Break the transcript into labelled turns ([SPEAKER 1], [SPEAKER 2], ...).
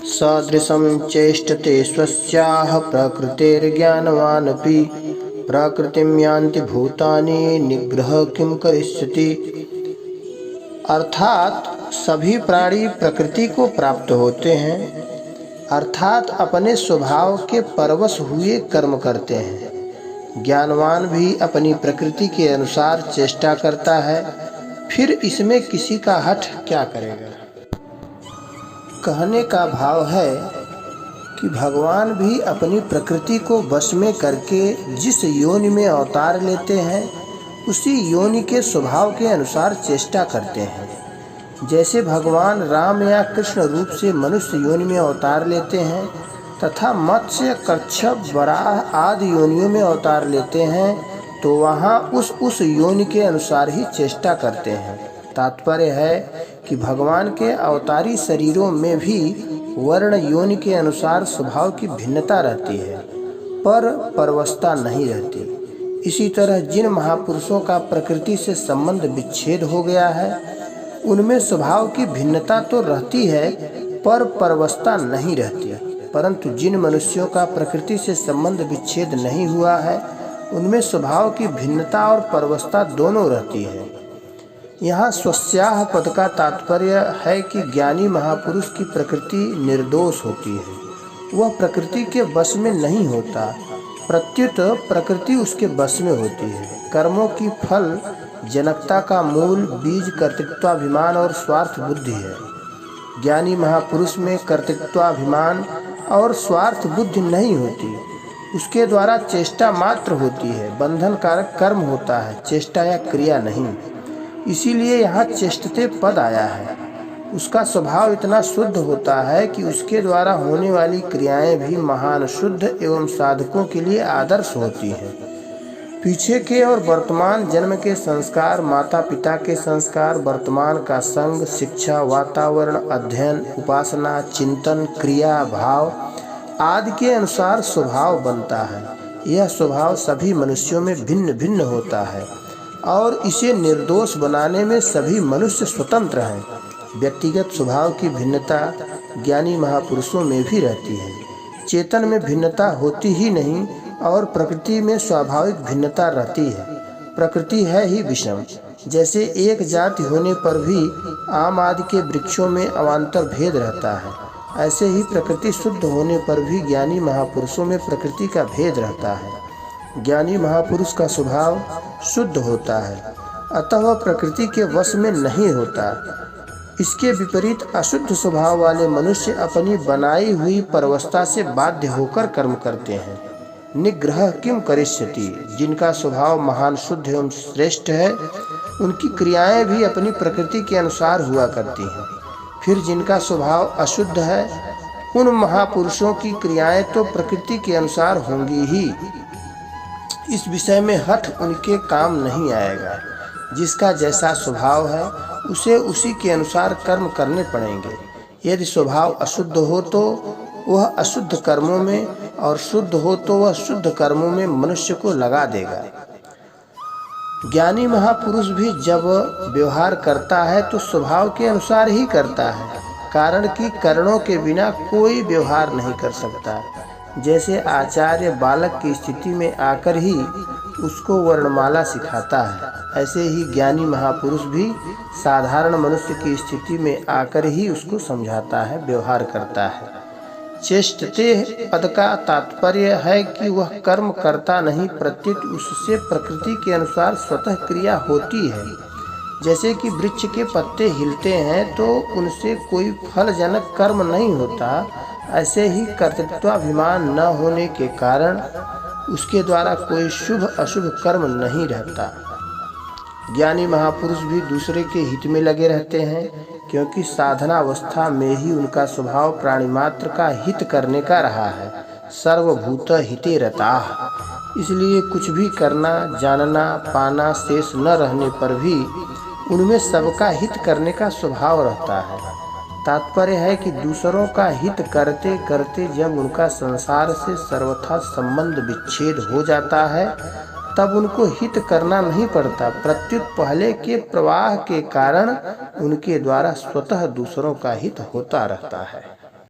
[SPEAKER 1] सदृशं चेष्टते स्वस्याः प्रकृतेर्ज्ञानवानपि प्रकृतिं यान्ति भूतानि निग्रह किं करिष्यति। अर्थात सभी प्राणी प्रकृति को प्राप्त होते हैं, अर्थात अपने स्वभाव के परवश हुए कर्म करते हैं। ज्ञानवान भी अपनी प्रकृति के अनुसार चेष्टा करता है, फिर इसमें किसी का हठ क्या करेगा। कहने का भाव है कि भगवान भी अपनी प्रकृति को वश में करके जिस योनि में अवतार लेते हैं, उसी योनि के स्वभाव के अनुसार चेष्टा करते हैं। जैसे भगवान राम या कृष्ण रूप से मनुष्य योनि में अवतार लेते हैं तथा मत्स्य, कच्छप, वराह आदि योनियों में अवतार लेते हैं, तो वहाँ उस योनि के अनुसार ही चेष्टा करते हैं। तात्पर्य है कि भगवान के अवतारी शरीरों में भी वर्ण योनि के अनुसार स्वभाव की भिन्नता रहती है, पर परवशता नहीं रहती। इसी तरह जिन महापुरुषों का प्रकृति से संबंध विच्छेद हो गया है, उनमें स्वभाव की भिन्नता तो रहती है, पर परवशता नहीं रहती। परंतु जिन मनुष्यों का प्रकृति से संबंध विच्छेद नहीं हुआ है, उनमें स्वभाव की भिन्नता और परवशता दोनों रहती है। यहाँ स्वस्याः पद का तात्पर्य है कि ज्ञानी महापुरुष की प्रकृति निर्दोष होती है, वह प्रकृति के वश में नहीं होता, प्रत्युत प्रकृति उसके वश में होती है। कर्मों की फल जनकता का मूल बीज कर्तृत्वाभिमान और स्वार्थ बुद्धि है। ज्ञानी महापुरुष में कर्तृत्वाभिमान और स्वार्थ बुद्धि नहीं होती, उसके द्वारा चेष्टा मात्र होती है, बंधन कारक कर्म होता है, चेष्टा या क्रिया नहीं। इसीलिए यहाँ चेष्टते पद आया है। उसका स्वभाव इतना शुद्ध होता है कि उसके द्वारा होने वाली क्रियाएं भी महान शुद्ध एवं साधकों के लिए आदर्श होती हैं। पीछे के और वर्तमान जन्म के संस्कार, माता पिता के संस्कार, वर्तमान का संग, शिक्षा, वातावरण, अध्ययन, उपासना, चिंतन, क्रिया, भाव आदि के अनुसार स्वभाव बनता है। यह स्वभाव सभी मनुष्यों में भिन्न भिन्न होता है और इसे निर्दोष बनाने में सभी मनुष्य स्वतंत्र हैं। व्यक्तिगत स्वभाव की भिन्नता ज्ञानी महापुरुषों में भी रहती है। चेतन में भिन्नता होती ही नहीं और प्रकृति में स्वाभाविक भिन्नता रहती है। प्रकृति है ही विषम। जैसे एक जाति होने पर भी आम आदि के वृक्षों में अवान्तर भेद रहता है, ऐसे ही प्रकृति शुद्ध होने पर भी ज्ञानी महापुरुषों में प्रकृति का भेद रहता है। ज्ञानी महापुरुष का स्वभाव शुद्ध होता है, अतः वह प्रकृति के वश में नहीं होता। इसके विपरीत अशुद्ध स्वभाव वाले मनुष्य अपनी बनाई हुई परवस्था से बाध्य होकर कर्म करते हैं। निग्रह किम करिष्यति। जिनका स्वभाव महान शुद्ध एवं श्रेष्ठ है, उनकी क्रियाएं भी अपनी प्रकृति के अनुसार हुआ करती हैं। फिर जिनका स्वभाव अशुद्ध है, उन महापुरुषों की क्रियाएं तो प्रकृति के अनुसार होंगी ही। इस विषय में हठ उनके काम नहीं आएगा। जिसका जैसा स्वभाव है, उसे उसी के अनुसार कर्म करने पड़ेंगे। यदि स्वभाव अशुद्ध हो तो वह अशुद्ध कर्मों में, और शुद्ध हो तो वह शुद्ध कर्मों में मनुष्य को लगा देगा। ज्ञानी महापुरुष भी जब व्यवहार करता है तो स्वभाव के अनुसार ही करता है, कारण कि करणों के बिना कोई व्यवहार नहीं कर सकता। जैसे आचार्य बालक की स्थिति में आकर ही उसको वर्णमाला सिखाता है, ऐसे ही ज्ञानी महापुरुष भी साधारण मनुष्य की स्थिति में आकर ही उसको समझाता है, व्यवहार करता है। चेष्टते पद का तात्पर्य है कि वह कर्म करता नहीं, प्रत्युत उससे प्रकृति के अनुसार स्वतः क्रिया होती है। जैसे कि वृक्ष के पत्ते हिलते हैं तो उनसे कोई फलजनक कर्म नहीं होता, ऐसे ही कर्तृत्वाभिमान न होने के कारण उसके द्वारा कोई शुभ अशुभ कर्म नहीं रहता। ज्ञानी महापुरुष भी दूसरे के हित में लगे रहते हैं, क्योंकि साधनावस्था में ही उनका स्वभाव प्राणी मात्र का हित करने का रहा है। सर्वभूत हिते रताः। इसलिए कुछ भी करना, जानना, पाना शेष न रहने पर भी उनमें सबका हित करने का स्वभाव रहता है। तात्पर्य है कि दूसरों का हित करते करते जब उनका संसार से सर्वथा संबंध विच्छेद हो जाता है, तब उनको हित करना नहीं पड़ता, प्रत्युत पहले के प्रवाह के कारण उनके द्वारा स्वतः दूसरों का हित होता रहता है।